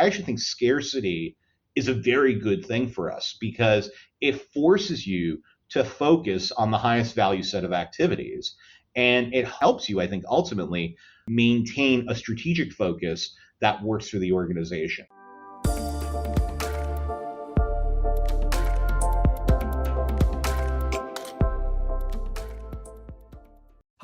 I actually think scarcity is a very good thing for us because it forces you to focus on the highest value set of activities. And it helps you, I think, ultimately maintain a strategic focus that works for the organization.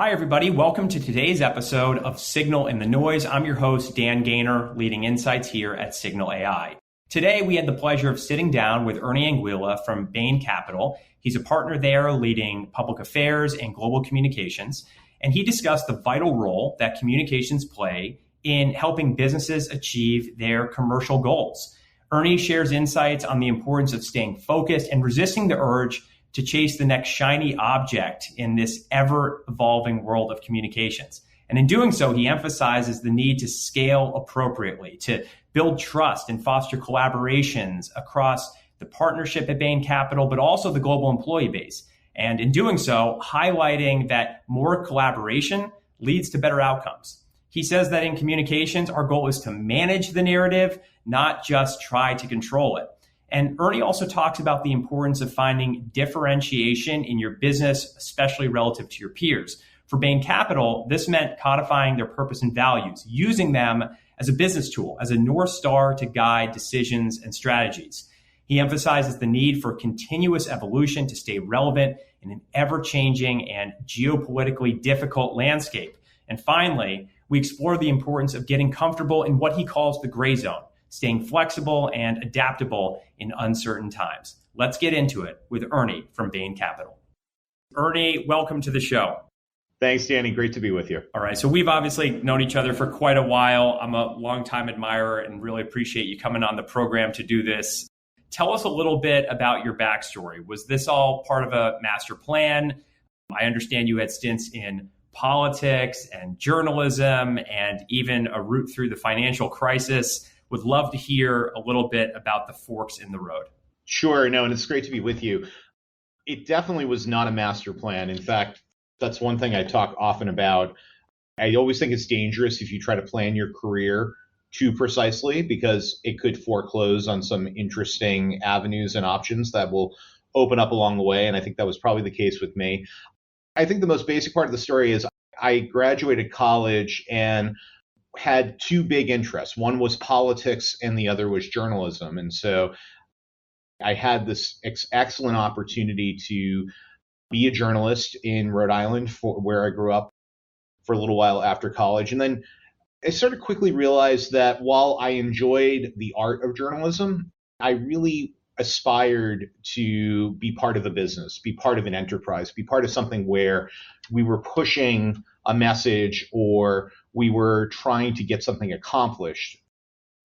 Hi, everybody. Welcome to today's episode of Signal in the Noise. I'm your host, Dan Gaynor, leading insights here at Signal AI. Today, we had the pleasure of sitting down with Ernie Anguilla from Bain Capital. He's a partner there leading public affairs and global communications. And he discussed the vital role that communications play in helping businesses achieve their commercial goals. Ernie shares insights on the importance of staying focused and resisting the urge to chase the next shiny object in this ever-evolving world of communications. And in doing so, he emphasizes the need to scale appropriately, to build trust and foster collaborations across the partnership at Bain Capital, but also the global employee base. And in doing so, highlighting that more collaboration leads to better outcomes. He says that in communications, our goal is to manage the narrative, not just try to control it. And Ernie also talks about the importance of finding differentiation in your business, especially relative to your peers. For Bain Capital, this meant codifying their purpose and values, using them as a business tool, as a North Star to guide decisions and strategies. He emphasizes the need for continuous evolution to stay relevant in an ever-changing and geopolitically difficult landscape. And finally, we explore the importance of getting comfortable in what he calls the gray zone, staying flexible and adaptable in uncertain times. Let's get into it with Ernie from Bain Capital. Ernie, welcome to the show. Thanks, Danny. Great to be with you. All right. So we've obviously known each other for quite a while. I'm a longtime admirer and really appreciate you coming on the program to do this. Tell us a little bit about your backstory. Was this all part of a master plan? I understand you had stints in politics and journalism and even a route through the financial crisis. Would love to hear a little bit about the forks in the road. Sure. No, and it's great to be with you. It definitely was not a master plan. In fact, that's one thing I talk often about. I always think it's dangerous if you try to plan your career too precisely because it could foreclose on some interesting avenues and options that will open up along the way. And I think that was probably the case with me. I think the most basic part of the story is I graduated college and had two big interests. One was politics and the other was journalism. And so I had this excellent opportunity to be a journalist in Rhode Island, where I grew up for a little while after college. And then I started quickly realized that while I enjoyed the art of journalism, I really aspired to be part of a business, be part of an enterprise, be part of something where we were pushing a message or we were trying to get something accomplished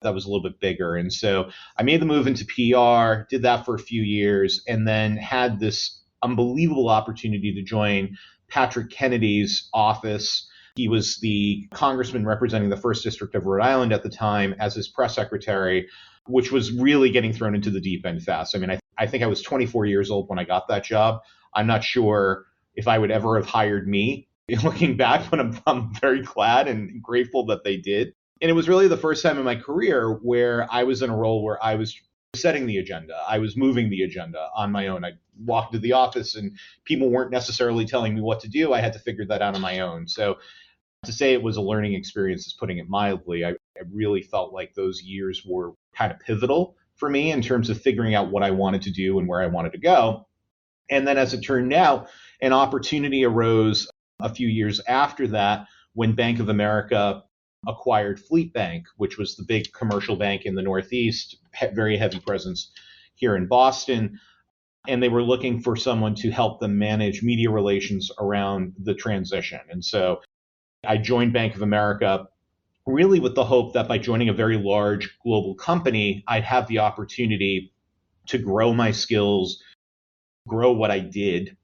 that was a little bit bigger. And so I made the move into PR, did that for a few years, and then had this unbelievable opportunity to join Patrick Kennedy's office. He was the congressman representing the 1st District of Rhode Island at the time as his press secretary, which was really getting thrown into the deep end fast. I mean, I think I was 24 years old when I got that job. I'm not sure if I would ever have hired me looking back, but I'm very glad and grateful that they did. And it was really the first time in my career where I was in a role where I was setting the agenda. I was moving the agenda on my own. I walked to the office and people weren't necessarily telling me what to do. I had to figure that out on my own. So to say it was a learning experience is putting it mildly. I really felt like those years were kind of pivotal for me in terms of figuring out what I wanted to do and where I wanted to go. And then as it turned out, an opportunity arose a few years after that when Bank of America acquired Fleet Bank, which was the big commercial bank in the Northeast, very heavy presence here in Boston. And they were looking for someone to help them manage media relations around the transition. And so I joined Bank of America really with the hope that by joining a very large global company, I'd have the opportunity to grow my skills, grow what I did.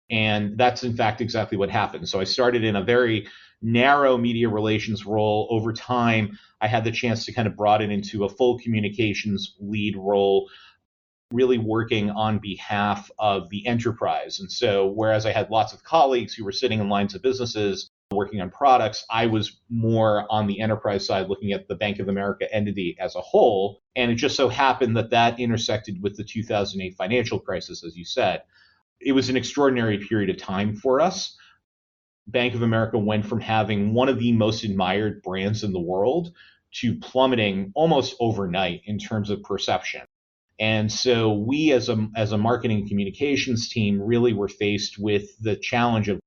And that's, in fact, exactly what happened. So I started in a very narrow media relations role. Over time, I had the chance to kind of broaden into a full communications lead role, really working on behalf of the enterprise. And so whereas I had lots of colleagues who were sitting in lines of businesses, working on products. I was more on the enterprise side, looking at the Bank of America entity as a whole. And it just so happened that that intersected with the 2008 financial crisis, as you said. It was an extraordinary period of time for us. Bank of America went from having one of the most admired brands in the world to plummeting almost overnight in terms of perception. And so we as a marketing communications team really were faced with the challenge of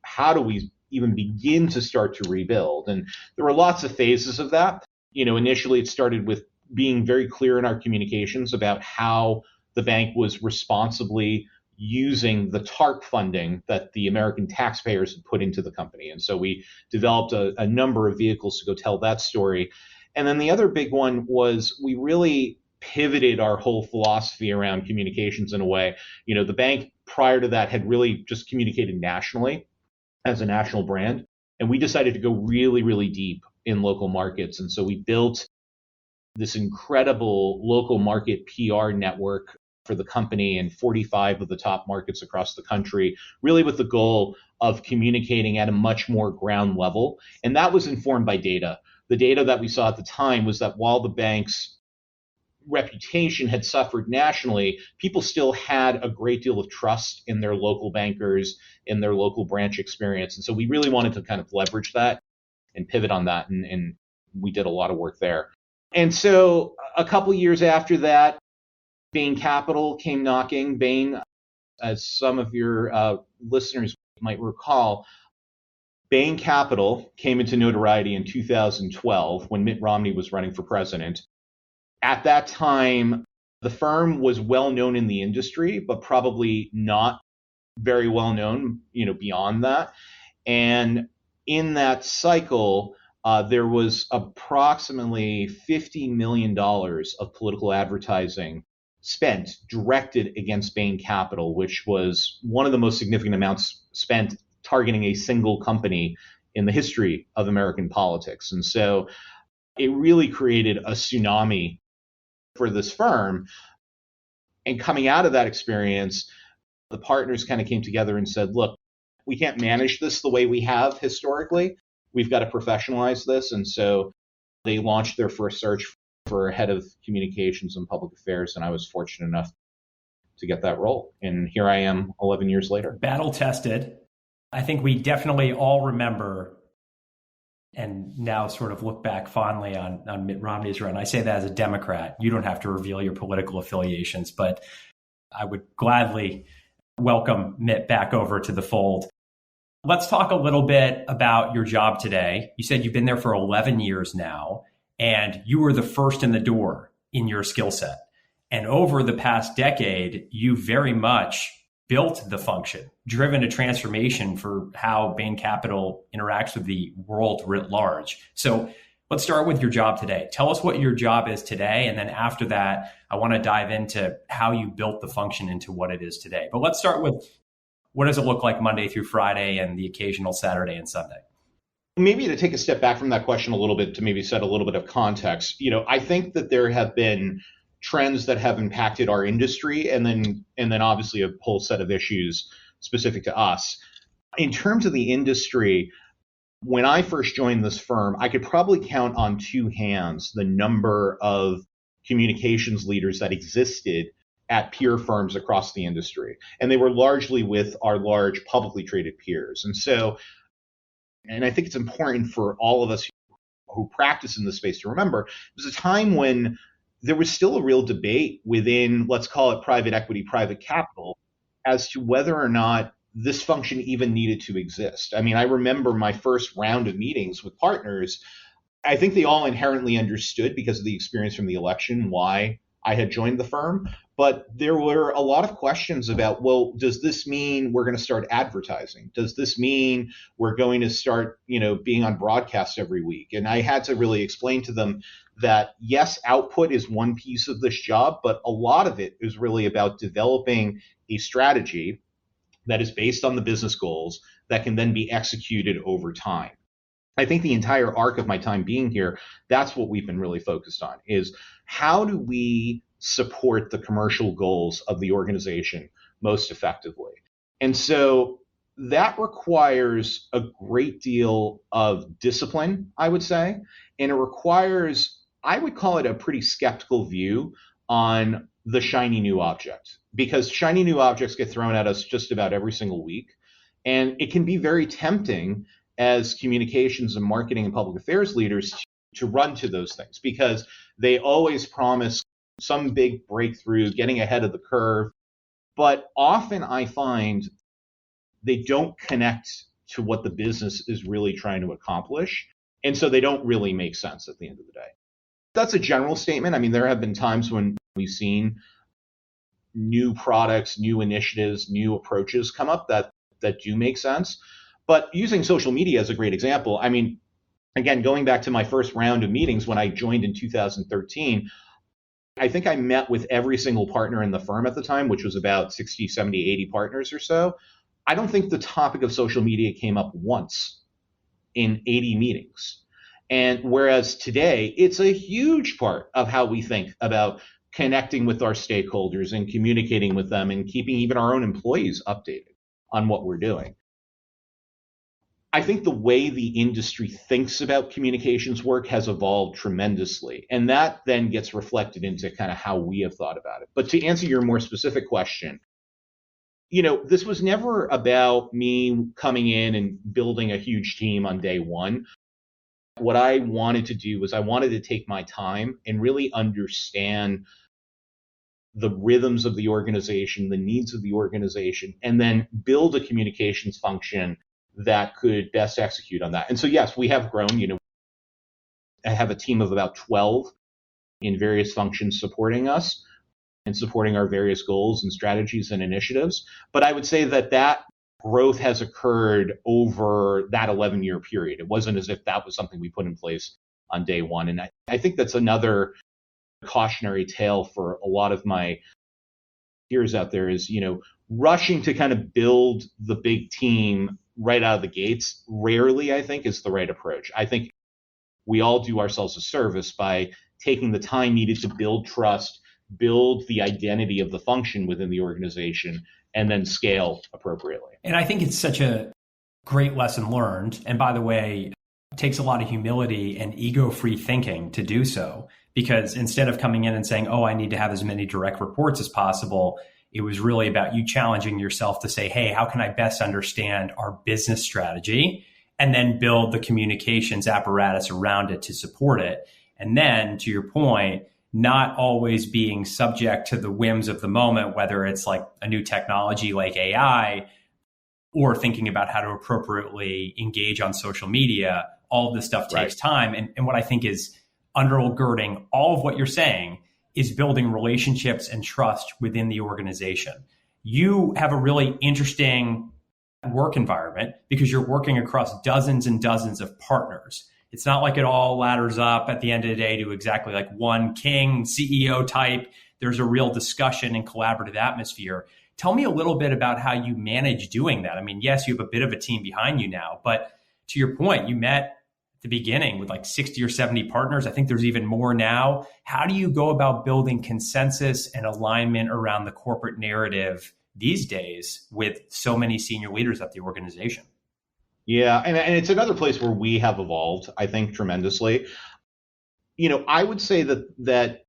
how do we even begin to start to rebuild? And there were lots of phases of that. Initially it started with being very clear in our communications about how the bank was responsibly using the TARP funding that the American taxpayers had put into the company. And so we developed a number of vehicles to go tell that story. And then the other big one was we really pivoted our whole philosophy around communications in a way. The bank prior to that had really just communicated nationally as a national brand. And we decided to go really, really deep in local markets. And so we built this incredible local market PR network for the company in 45 of the top markets across the country, really with the goal of communicating at a much more ground level. And that was informed by data. The data that we saw at the time was that while the bank's reputation had suffered nationally, people still had a great deal of trust in their local bankers, in their local branch experience. And so we really wanted to kind of leverage that and pivot on that. And we did a lot of work there. And so a couple years after that, Bain Capital came knocking. Bain, as some of your listeners might recall, Bain Capital came into notoriety in 2012 when Mitt Romney was running for president. At that time, the firm was well known in the industry, but probably not very well known, beyond that. And in that cycle, there was approximately $50 million of political advertising spent directed against Bain Capital, which was one of the most significant amounts spent targeting a single company in the history of American politics. And so it really created a tsunami for this firm. And coming out of that experience, the partners kind of came together and said, look, we can't manage this the way we have historically. We've got to professionalize this. And so they launched their first search for a head of communications and public affairs. And I was fortunate enough to get that role. And here I am 11 years later. Battle tested. I think we definitely all remember and now sort of look back fondly on Mitt Romney's run. I say that as a Democrat. You don't have to reveal your political affiliations, but I would gladly welcome Mitt back over to the fold. Let's talk a little bit about your job today. You said you've been there for 11 years now, and you were the first in the door in your skill set. And over the past decade, you very much built the function, driven a transformation for how Bain Capital interacts with the world writ large. So let's start with your job today. Tell us what your job is today. And then after that, I want to dive into how you built the function into what it is today. But let's start with, what does it look like Monday through Friday and the occasional Saturday and Sunday? Maybe to take a step back from that question a little bit, to maybe set a little bit of context. I think that there have been trends that have impacted our industry, and then obviously a whole set of issues specific to us. In terms of the industry, when I first joined this firm, I could probably count on two hands the number of communications leaders that existed at peer firms across the industry. And they were largely with our large publicly traded peers. And I think it's important for all of us who practice in this space to remember, it was a time when there was still a real debate within, let's call it private equity, private capital, as to whether or not this function even needed to exist. I mean, I remember my first round of meetings with partners. I think they all inherently understood, because of the experience from the election, why I had joined the firm. But there were a lot of questions about, well, does this mean we're going to start advertising? Does this mean we're going to start, being on broadcast every week? And I had to really explain to them that, yes, output is one piece of this job, but a lot of it is really about developing a strategy that is based on the business goals that can then be executed over time. I think the entire arc of my time being here, that's what we've been really focused on, is how do we support the commercial goals of the organization most effectively? And so that requires a great deal of discipline, I would say. And it requires, I would call it a pretty skeptical view on the shiny new object, because shiny new objects get thrown at us just about every single week. And it can be very tempting as communications and marketing and public affairs leaders to run to those things, because they always promise some big breakthrough, getting ahead of the curve. But often I find they don't connect to what the business is really trying to accomplish. And so they don't really make sense at the end of the day. That's a general statement. I mean, there have been times when we've seen new products, new initiatives, new approaches come up that do make sense. But using social media as a great example, I mean, again, going back to my first round of meetings when I joined in 2013, I think I met with every single partner in the firm at the time, which was about 60, 70, 80 partners or so. I don't think the topic of social media came up once in 80 meetings. And whereas today, it's a huge part of how we think about connecting with our stakeholders and communicating with them and keeping even our own employees updated on what we're doing. I think the way the industry thinks about communications work has evolved tremendously. And that then gets reflected into kind of how we have thought about it. But to answer your more specific question, this was never about me coming in and building a huge team on day one. What I wanted to do was I wanted to take my time and really understand the rhythms of the organization, the needs of the organization, and then build a communications function that could best execute on that. And so, yes, we have grown. I have a team of about 12 in various functions supporting us and supporting our various goals and strategies and initiatives. But I would say that growth has occurred over that 11-year period. It wasn't as if that was something we put in place on day one. And I think that's another cautionary tale for a lot of my peers out there is, rushing to kind of build the big team right out of the gates rarely, I think, is the right approach. I think we all do ourselves a service by taking the time needed to build trust, build the identity of the function within the organization, and then scale appropriately. And I think it's such a great lesson learned. And by the way, it takes a lot of humility and ego-free thinking to do so, because instead of coming in and saying, oh, I need to have as many direct reports as possible, it was really about you challenging yourself to say, hey, how can I best understand our business strategy and then build the communications apparatus around it to support it. And then, to your point, not always being subject to the whims of the moment, whether it's like a new technology like AI or thinking about how to appropriately engage on social media. All of this stuff takes time. And what I think is undergirding all of what you're saying is building relationships and trust within the organization. You have a really interesting work environment because you're working across dozens and dozens of partners. It's not like it all ladders up at the end of the day to exactly like one king CEO type. There's a real discussion and collaborative atmosphere. Tell me a little bit about how you manage doing that. I mean, yes, you have a bit of a team behind you now, but to your point, you met at the beginning with like 60 or 70 partners. I think there's even more now. How do you go about building consensus and alignment around the corporate narrative these days with so many senior leaders at the organization? Yeah, and it's another place where we have evolved, I think, tremendously. I would say that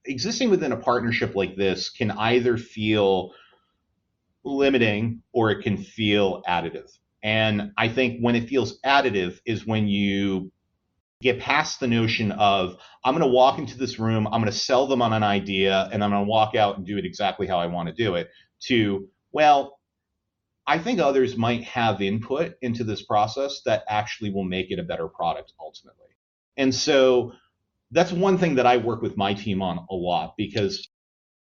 existing within a partnership like this can either feel limiting or it can feel additive. And I think when it feels additive is when you get past the notion of, I'm going to walk into this room, I'm going to sell them on an idea, and I'm going to walk out and do it exactly how I want to do it, to, well, I think others might have input into this process that actually will make it a better product ultimately. And so that's one thing that I work with my team on a lot, because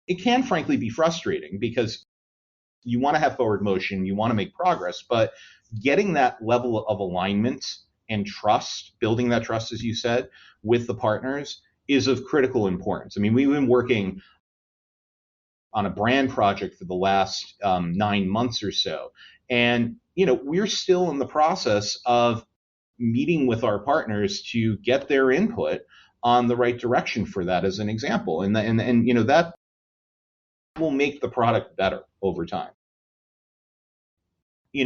it can frankly be frustrating because you want to have forward motion, you want to make progress, but getting that level of alignment and trust, building that trust, as you said, with the partners is of critical importance. I mean, we've been working on a brand project for the last 9 months or so. And, we're still in the process of meeting with our partners to get their input on the right direction for that, as an example. And that will make the product better over time.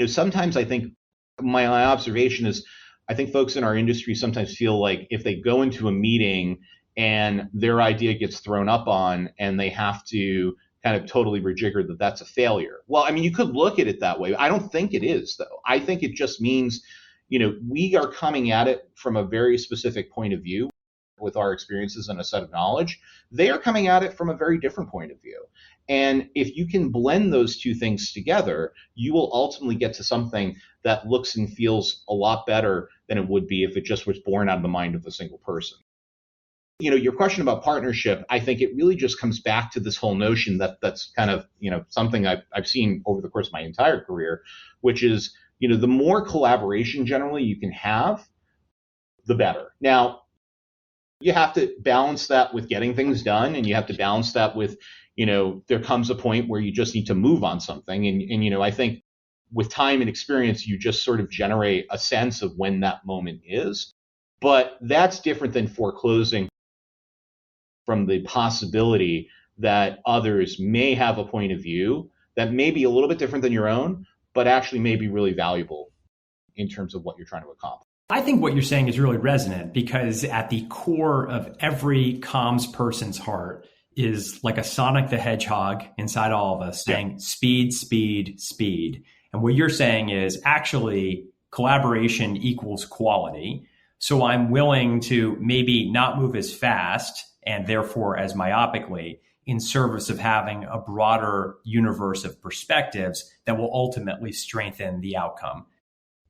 sometimes I think my observation is I think folks in our industry sometimes feel like if they go into a meeting and their idea gets thrown up on and they have to kind of totally rejigger that's a failure. Well, I mean, you could look at it that way. I don't think it is, though. I think it just means, we are coming at it from a very specific point of view with our experiences and a set of knowledge. They are coming at it from a very different point of view. And if you can blend those two things together, you will ultimately get to something that looks and feels a lot better than it would be if it just was born out of the mind of a single person. Your question about partnership, I think it really just comes back to this whole notion that's kind of, something I've seen over the course of my entire career, which is, the more collaboration generally you can have, the better. Now, you have to balance that with getting things done, and you have to balance that with, there comes a point where you just need to move on something. And I think with time and experience, you just sort of generate a sense of when that moment is. But that's different than foreclosing from the possibility that others may have a point of view that may be a little bit different than your own, but actually may be really valuable in terms of what you're trying to accomplish. I think what you're saying is really resonant because at the core of every comms person's heart is like a Sonic the Hedgehog inside all of us saying speed, speed, speed. And what you're saying is actually collaboration equals quality. So I'm willing to maybe not move as fast and therefore as myopically in service of having a broader universe of perspectives that will ultimately strengthen the outcome.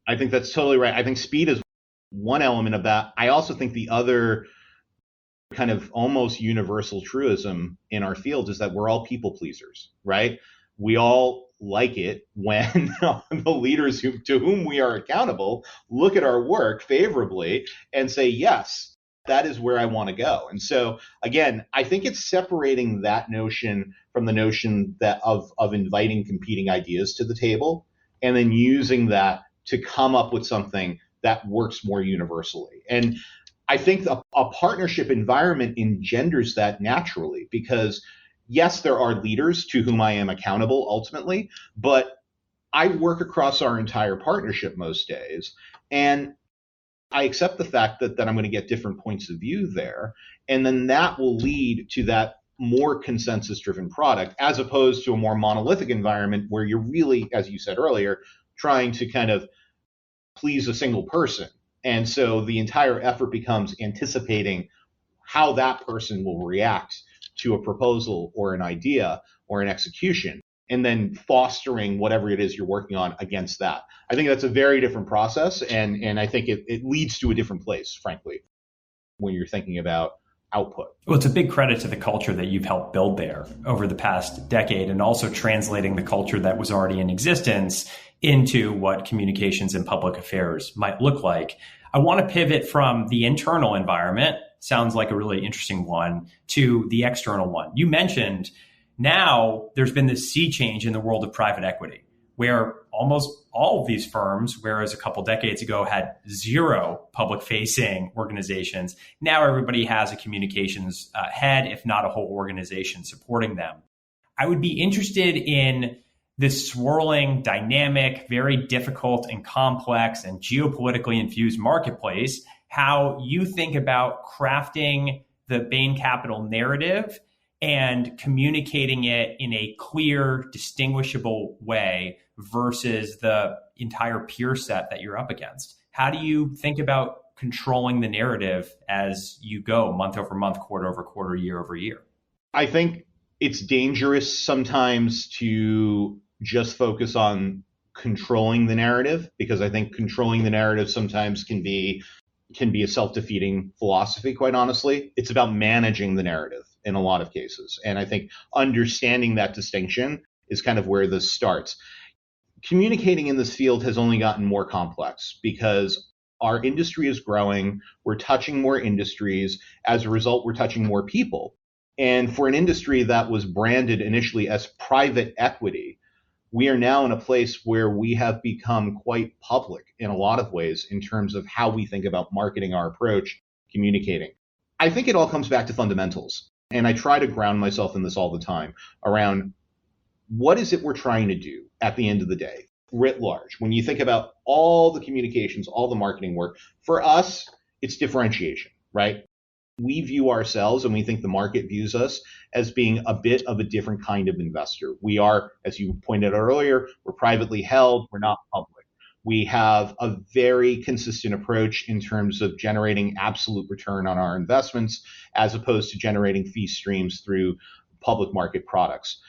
I think that's totally right. I think speed is one element of that. I also think the other kind of almost universal truism in our field is that we're all people pleasers, right? We all like it when the leaders to whom we are accountable look at our work favorably and say, yes, that is where I want to go. And so, again, I think it's separating that notion from the notion that of inviting competing ideas to the table and then using that to come up with something that works more universally. And I think a partnership environment engenders that naturally because, yes, there are leaders to whom I am accountable ultimately, but I work across our entire partnership most days. And I accept the fact that I'm going to get different points of view there. And then that will lead to that more consensus-driven product as opposed to a more monolithic environment where you're really, as you said earlier, trying to kind of please a single person. And so the entire effort becomes anticipating how that person will react to a proposal or an idea or an execution, and then fostering whatever it is you're working on against that. I think that's a very different process, and I think it leads to a different place, frankly, when you're thinking about output. Well, it's a big credit to the culture that you've helped build there over the past decade, and also translating the culture that was already in existence into what communications and public affairs might look like. I want to pivot from the internal environment, sounds like a really interesting one, to the external one. You mentioned now there's been this sea change in the world of private equity, where almost all of these firms, whereas a couple decades ago had zero public-facing organizations, now everybody has a communications head, if not a whole organization supporting them. I would be interested in this swirling, dynamic, very difficult and complex and geopolitically infused marketplace, how you think about crafting the Bain Capital narrative and communicating it in a clear, distinguishable way versus the entire peer set that you're up against. How do you think about controlling the narrative as you go month over month, quarter over quarter, year over year? I think it's dangerous sometimes to just focus on controlling the narrative, because I think controlling the narrative sometimes can be a self-defeating philosophy, quite honestly. It's about managing the narrative in a lot of cases. And I think understanding that distinction is kind of where this starts. Communicating in this field has only gotten more complex because our industry is growing. We're touching more industries. As a result, we're touching more people. And for an industry that was branded initially as private equity, we are now in a place where we have become quite public in a lot of ways in terms of how we think about marketing our approach, communicating. I think it all comes back to fundamentals. And I try to ground myself in this all the time around what is it we're trying to do at the end of the day? writ large. When you think about all the communications, all the marketing work, for us, it's differentiation, right? We view ourselves and we think the market views us as being a bit of a different kind of investor. We are, as you pointed out earlier, we're privately held, we're not public. We have a very consistent approach in terms of generating absolute return on our investments as opposed to generating fee streams through public market products.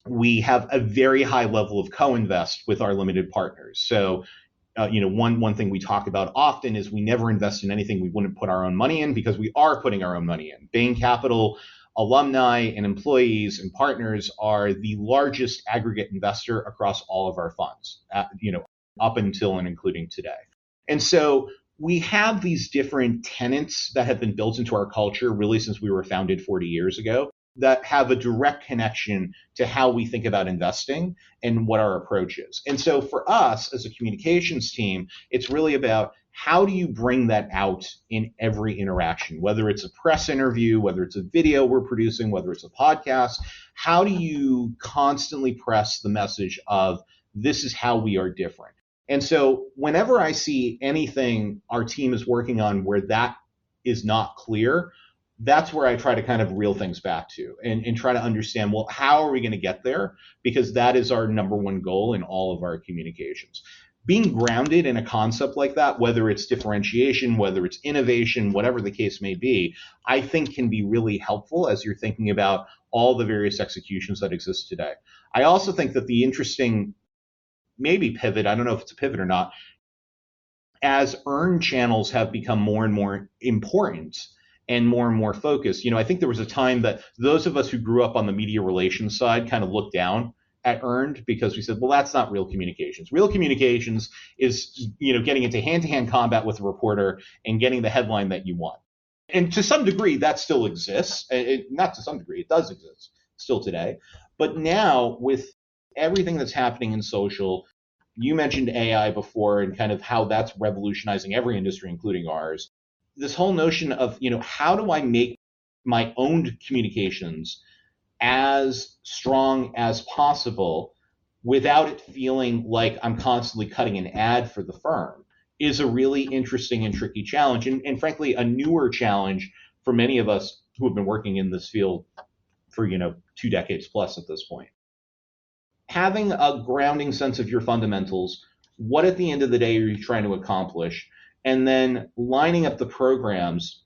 We have a very high level of co-invest with our limited partners. So, one thing we talk about often is we never invest in anything we wouldn't put our own money in, because we are putting our own money in. Bain Capital alumni and employees and partners are the largest aggregate investor across all of our funds, up until and including today. And so we have these different tenets that have been built into our culture really since we were founded 40 years ago that have a direct connection to how we think about investing and what our approach is. And so for us as a communications team, it's really about how do you bring that out in every interaction, whether it's a press interview, whether it's a video we're producing, whether it's a podcast. How do you constantly press the message of this is how we are different? And so whenever I see anything our team is working on where that is not clear, that's where I try to kind of reel things back to and try to understand, well, how are we going to get there? Because that is our number one goal in all of our communications. Being grounded in a concept like that, whether it's differentiation, whether it's innovation, whatever the case may be, I think can be really helpful as you're thinking about all the various executions that exist today. I also think that the interesting maybe pivot, I don't know if it's a pivot or not, as earned channels have become more and more important and more focused. I think there was a time that those of us who grew up on the media relations side kind of looked down at earned because we said, well, that's not real communications. Real communications is, getting into hand-to-hand combat with a reporter and getting the headline that you want. And to some degree, that still exists. Not to some degree, it does exist still today. But now with everything that's happening in social, you mentioned AI before and kind of how that's revolutionizing every industry, including ours. This whole notion of, how do I make my own communications as strong as possible without it feeling like I'm constantly cutting an ad for the firm is a really interesting and tricky challenge. And frankly, a newer challenge for many of us who have been working in this field for, 2 decades plus at this point. Having a grounding sense of your fundamentals, what at the end of the day are you trying to accomplish, and then lining up the programs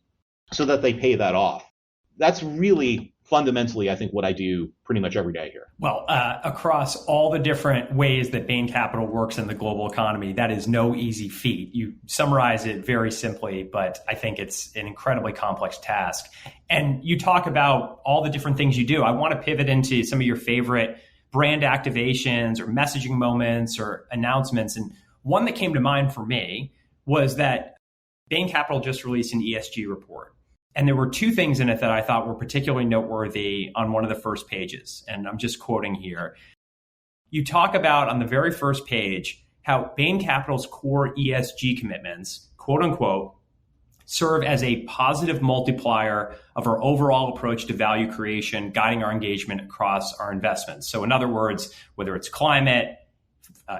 so that they pay that off. That's really fundamentally, I think, what I do pretty much every day here. Well, across all the different ways that Bain Capital works in the global economy, that is no easy feat. You summarize it very simply, but I think it's an incredibly complex task. And you talk about all the different things you do. I want to pivot into some of your favorite brand activations or messaging moments or announcements. And one that came to mind for me was that Bain Capital just released an ESG report. And there were 2 things in it that I thought were particularly noteworthy on one of the first pages. And I'm just quoting here. You talk about on the very first page how Bain Capital's core ESG commitments, quote unquote, serve as a positive multiplier of our overall approach to value creation, guiding our engagement across our investments. So in other words, whether it's climate,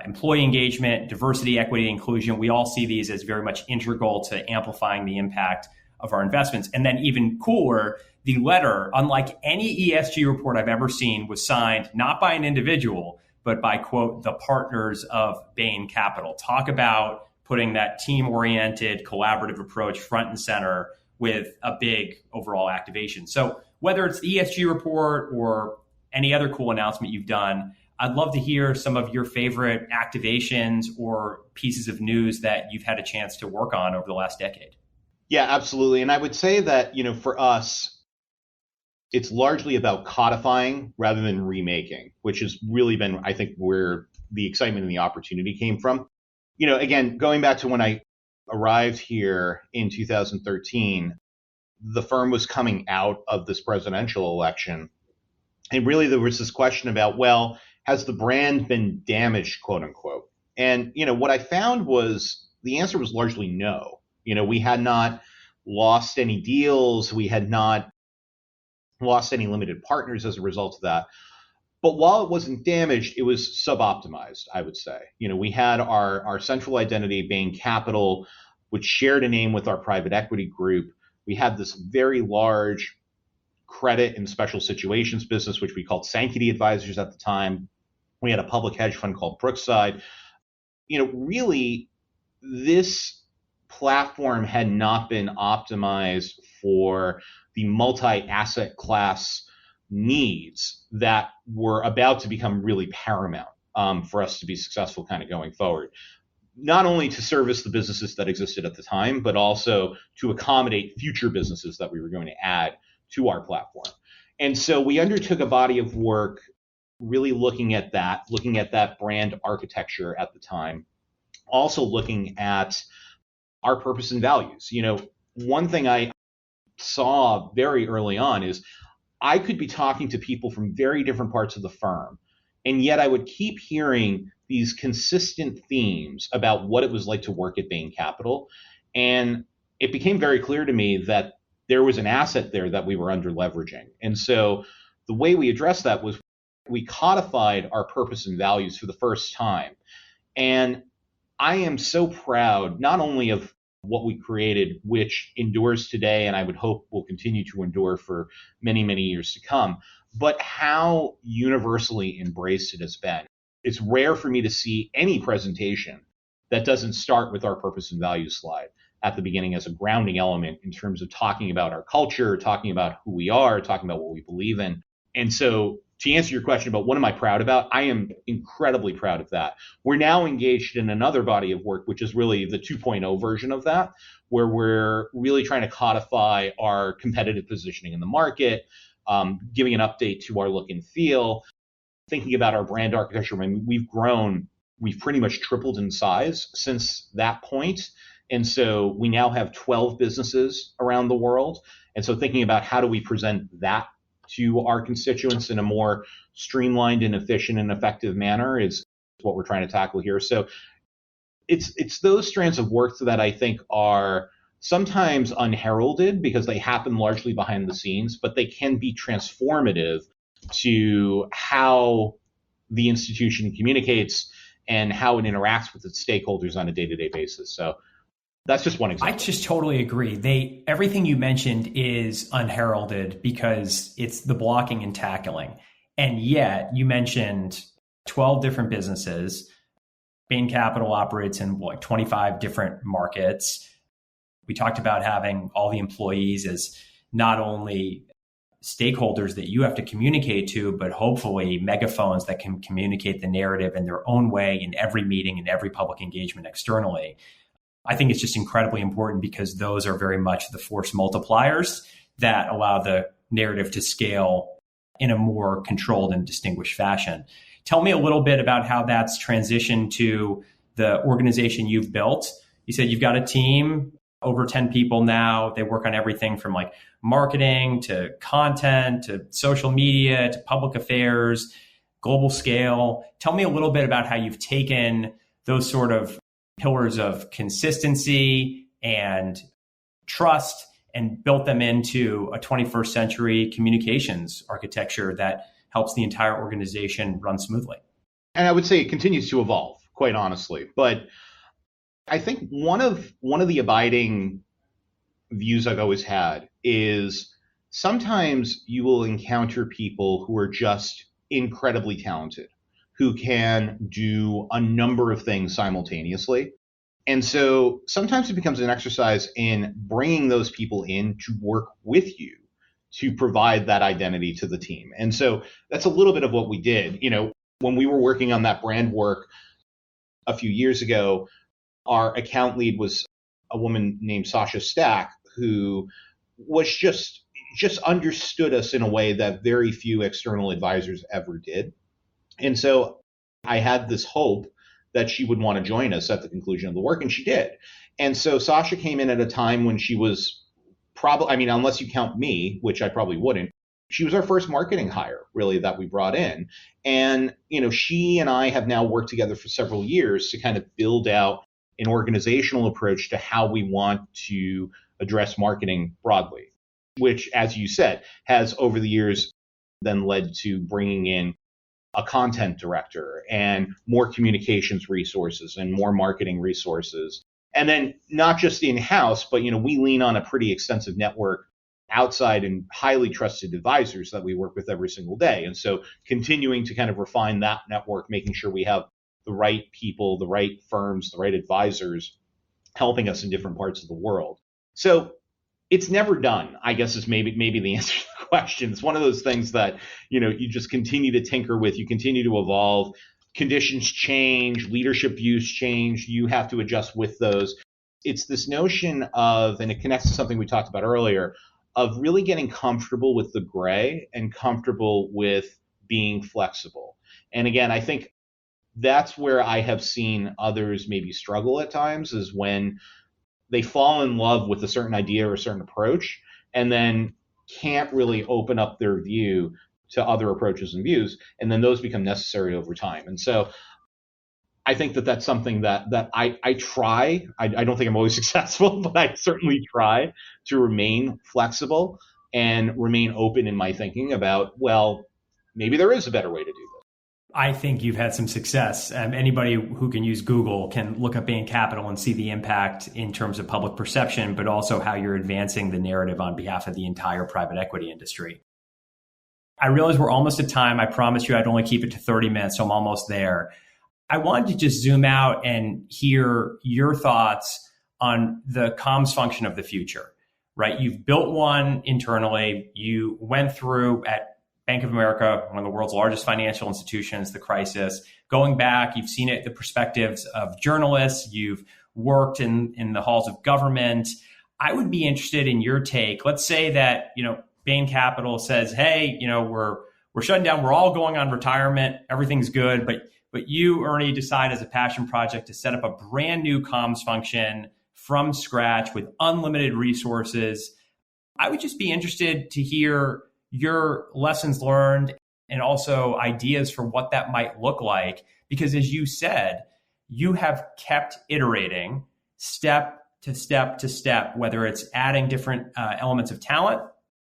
employee engagement, diversity, equity, inclusion, we all see these as very much integral to amplifying the impact of our investments. And then even cooler, the letter, unlike any ESG report I've ever seen, was signed not by an individual, but by, quote, the partners of Bain Capital. Talk about putting that team-oriented, collaborative approach front and center with a big overall activation. So whether it's the ESG report or any other cool announcement you've done, I'd love to hear some of your favorite activations or pieces of news that you've had a chance to work on over the last decade. Yeah, absolutely. And I would say that, for us, it's largely about codifying rather than remaking, which has really been, I think, where the excitement and the opportunity came from. Again, going back to when I arrived here in 2013, the firm was coming out of this presidential election. And really there was this question about, well, has the brand been damaged, quote unquote? And, what I found was the answer was largely no. We had not lost any deals. We had not lost any limited partners as a result of that. But while it wasn't damaged, it was sub-optimized, I would say. We had our central identity, Bain Capital, which shared a name with our private equity group. We had this very large credit and special situations business, which we called Sanctity Advisors at the time. We had a public hedge fund called Brookside. Really, this platform had not been optimized for the multi-asset class needs that were about to become really paramount for us to be successful kind of going forward. Not only to service the businesses that existed at the time, but also to accommodate future businesses that we were going to add to our platform. And so we undertook a body of work really looking at that brand architecture at the time, also looking at our purpose and values. One thing I saw very early on is I could be talking to people from very different parts of the firm, and yet I would keep hearing these consistent themes about what it was like to work at Bain Capital. And it became very clear to me that there was an asset there that we were under leveraging. And so the way we addressed that was we codified our purpose and values for the first time. And I am so proud not only of what we created, which endures today, and I would hope will continue to endure for many, many years to come, but how universally embraced it has been. It's rare for me to see any presentation that doesn't start with our purpose and values slide at the beginning as a grounding element in terms of talking about our culture, talking about who we are, talking about what we believe in. And so to answer your question about what am I proud about, I am incredibly proud of that. We're now engaged in another body of work, which is really the 2.0 version of that, where we're really trying to codify our competitive positioning in the market, giving an update to our look and feel, thinking about our brand architecture. I mean, we've pretty much tripled in size since that point. And so we now have 12 businesses around the world. And so thinking about how do we present that to our constituents in a more streamlined and efficient and effective manner is what we're trying to tackle here. So it's those strands of work that I think are sometimes unheralded because they happen largely behind the scenes, but they can be transformative to how the institution communicates and how it interacts with its stakeholders on a day-to-day basis. So that's just one example. I just totally agree. Everything you mentioned is unheralded because it's the blocking and tackling. And yet you mentioned 12 different businesses. Bain Capital operates in 25 different markets. We talked about having all the employees as not only stakeholders that you have to communicate to, but hopefully megaphones that can communicate the narrative in their own way in every meeting and every public engagement externally. I think it's just incredibly important because those are very much the force multipliers that allow the narrative to scale in a more controlled and distinguished fashion. Tell me a little bit about how that's transitioned to the organization you've built. You said you've got a team, over 10 people now. They work on everything from marketing to content to social media to public affairs, global scale. Tell me a little bit about how you've taken those sort of pillars of consistency and trust and built them into a 21st century communications architecture that helps the entire organization run smoothly. And I would say it continues to evolve, quite honestly. But I think one of the abiding views I've always had is sometimes you will encounter people who are just incredibly talented, who can do a number of things simultaneously. And so sometimes it becomes an exercise in bringing those people in to work with you to provide that identity to the team. And so that's a little bit of what we did. When we were working on that brand work a few years ago, our account lead was a woman named Sasha Stack, who was just understood us in a way that very few external advisors ever did. And so I had this hope that she would want to join us at the conclusion of the work, and she did. And so Sasha came in at a time when she was probably, unless you count me, which I probably wouldn't, she was our first marketing hire, really, that we brought in. And, she and I have now worked together for several years to kind of build out an organizational approach to how we want to address marketing broadly, which, as you said, has over the years then led to bringing in a content director and more communications resources and more marketing resources. And then not just in-house, but we lean on a pretty extensive network outside and highly trusted advisors that we work with every single day. And so continuing to kind of refine that network, making sure we have the right people, the right firms, the right advisors helping us in different parts of the world. So it's never done, I guess, is maybe the answer to the question. It's one of those things that, you just continue to tinker with, you continue to evolve. Conditions change, leadership views change, you have to adjust with those. It's this notion of, and it connects to something we talked about earlier, of really getting comfortable with the gray and comfortable with being flexible. And again, I think that's where I have seen others maybe struggle at times, is when they fall in love with a certain idea or a certain approach and then can't really open up their view to other approaches and views, and then those become necessary over time. And so I think that that's something that I try. I don't think I'm always successful, but I certainly try to remain flexible and remain open in my thinking about, well, maybe there is a better way to do this. I think you've had some success. Anybody who can use Google can look up Bain Capital and see the impact in terms of public perception, but also how you're advancing the narrative on behalf of the entire private equity industry. I realize we're almost at time. I promised you I'd only keep it to 30 minutes, so I'm almost there. I wanted to just zoom out and hear your thoughts on the comms function of the future, right? You've built one internally. You went through at Bank of America, one of the world's largest financial institutions, the crisis. Going back, you've seen it, the perspectives of journalists. You've worked in the halls of government. I would be interested in your take. Let's say that, Bain Capital says, hey, we're shutting down. We're all going on retirement. Everything's good. But you, Ernie, decide as a passion project to set up a brand new comms function from scratch with unlimited resources. I would just be interested to hear your lessons learned and also ideas for what that might look like. Because as you said, you have kept iterating step to step to step, whether it's adding different elements of talent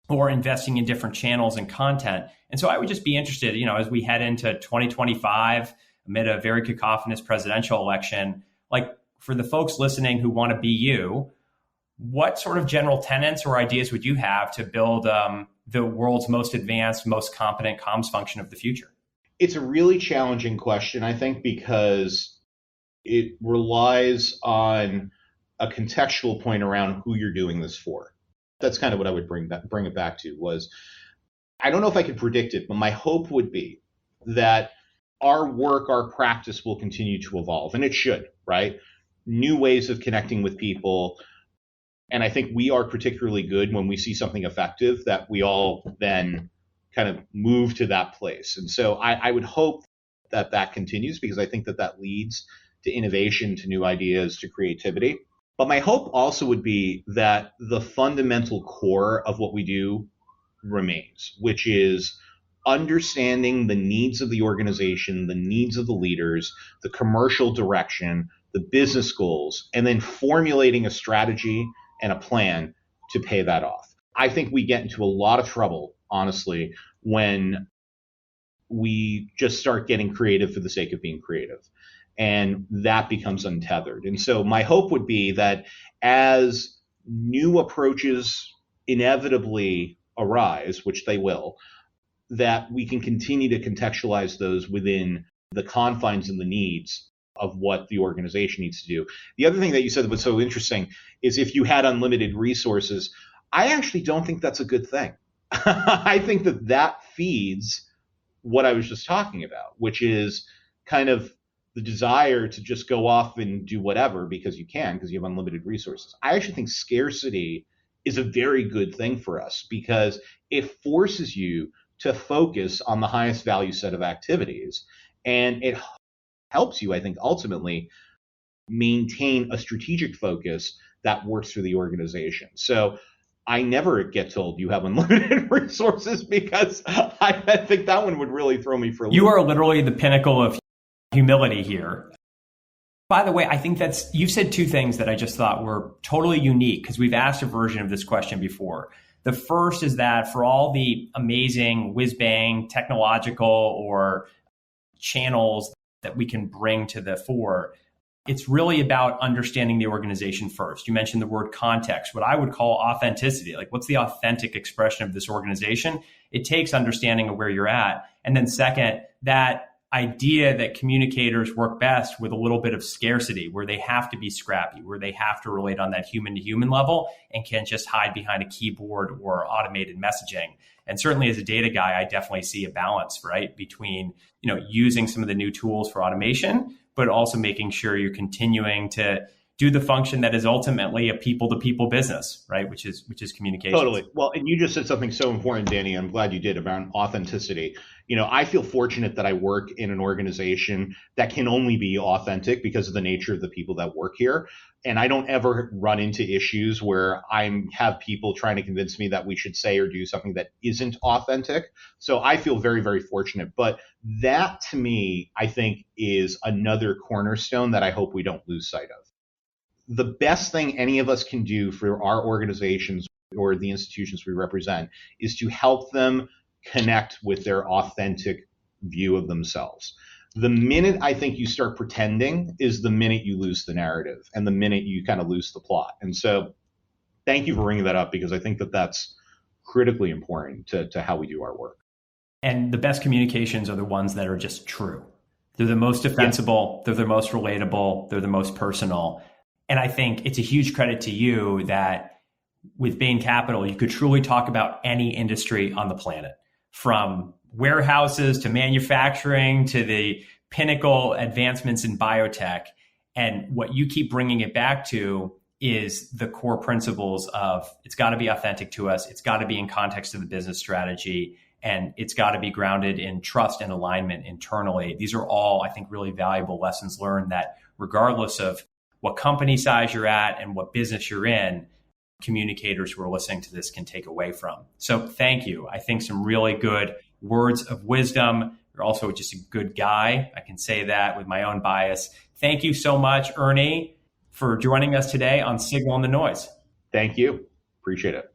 or investing in different channels and content. And so I would just be interested, as we head into 2025, amid a very cacophonous presidential election, like for the folks listening who want to be you, what sort of general tenets or ideas would you have to build the world's most advanced, most competent comms function of the future? It's a really challenging question, I think, because it relies on a contextual point around who you're doing this for. That's kind of what I would bring it back to was, I don't know if I could predict it, but my hope would be that our work, our practice will continue to evolve, and it should, right? New ways of connecting with people. And I think we are particularly good when we see something effective that we all then kind of move to that place. And so I would hope that that continues, because I think that that leads to innovation, to new ideas, to creativity. But my hope also would be that the fundamental core of what we do remains, which is understanding the needs of the organization, the needs of the leaders, the commercial direction, the business goals, and then formulating a strategy and a plan to pay that off. I think we get into a lot of trouble, honestly, when we just start getting creative for the sake of being creative. And that becomes untethered. And so my hope would be that as new approaches inevitably arise, which they will, that we can continue to contextualize those within the confines and the needs of what the organization needs to do. The other thing that you said that was so interesting is if you had unlimited resources, I actually don't think that's a good thing. I think that that feeds what I was just talking about, which is kind of the desire to just go off and do whatever because you can, because you have unlimited resources. I actually think scarcity is a very good thing for us because it forces you to focus on the highest value set of activities. And it helps you, I think, ultimately maintain a strategic focus that works for the organization. So I never get told you have unlimited resources because I think that one would really throw me for a loop. You are literally the pinnacle of humility here. By the way, I think you've said two things that I just thought were totally unique because we've asked a version of this question before. The first is that for all the amazing whiz-bang technological or channels that we can bring to the fore. It's really about understanding the organization first. You mentioned the word context, what I would call authenticity. Like, what's the authentic expression of this organization? It takes understanding of where you're at. And then second, that idea that communicators work best with a little bit of scarcity, where they have to be scrappy, where they have to relate on that human to human level and can't just hide behind a keyboard or automated messaging. And certainly as a data guy, I definitely see a balance, right, between, using some of the new tools for automation, but also making sure you're continuing to do the function that is ultimately a people-to-people business, right? Which is communication. Totally. Well, and you just said something so important, Danny. I'm glad you did, about authenticity. I feel fortunate that I work in an organization that can only be authentic because of the nature of the people that work here. And I don't ever run into issues where I have people trying to convince me that we should say or do something that isn't authentic. So I feel very, very fortunate. But that, to me, I think is another cornerstone that I hope we don't lose sight of. The best thing any of us can do for our organizations or the institutions we represent is to help them connect with their authentic view of themselves. The minute I think you start pretending is the minute you lose the narrative and the minute you kind of lose the plot. And so thank you for bringing that up, because I think that that's critically important to how we do our work. And the best communications are the ones that are just true. They're the most defensible, They're the most relatable, they're the most personal. And I think it's a huge credit to you that with Bain Capital, you could truly talk about any industry on the planet, from warehouses to manufacturing to the pinnacle advancements in biotech. And what you keep bringing it back to is the core principles of it's got to be authentic to us. It's got to be in context of the business strategy, and it's got to be grounded in trust and alignment internally. These are all, I think, really valuable lessons learned that regardless of what company size you're at and what business you're in, communicators who are listening to this can take away from. So thank you. I think some really good words of wisdom. You're also just a good guy. I can say that with my own bias. Thank you so much, Ernie, for joining us today on Signal in the Noise. Thank you. Appreciate it.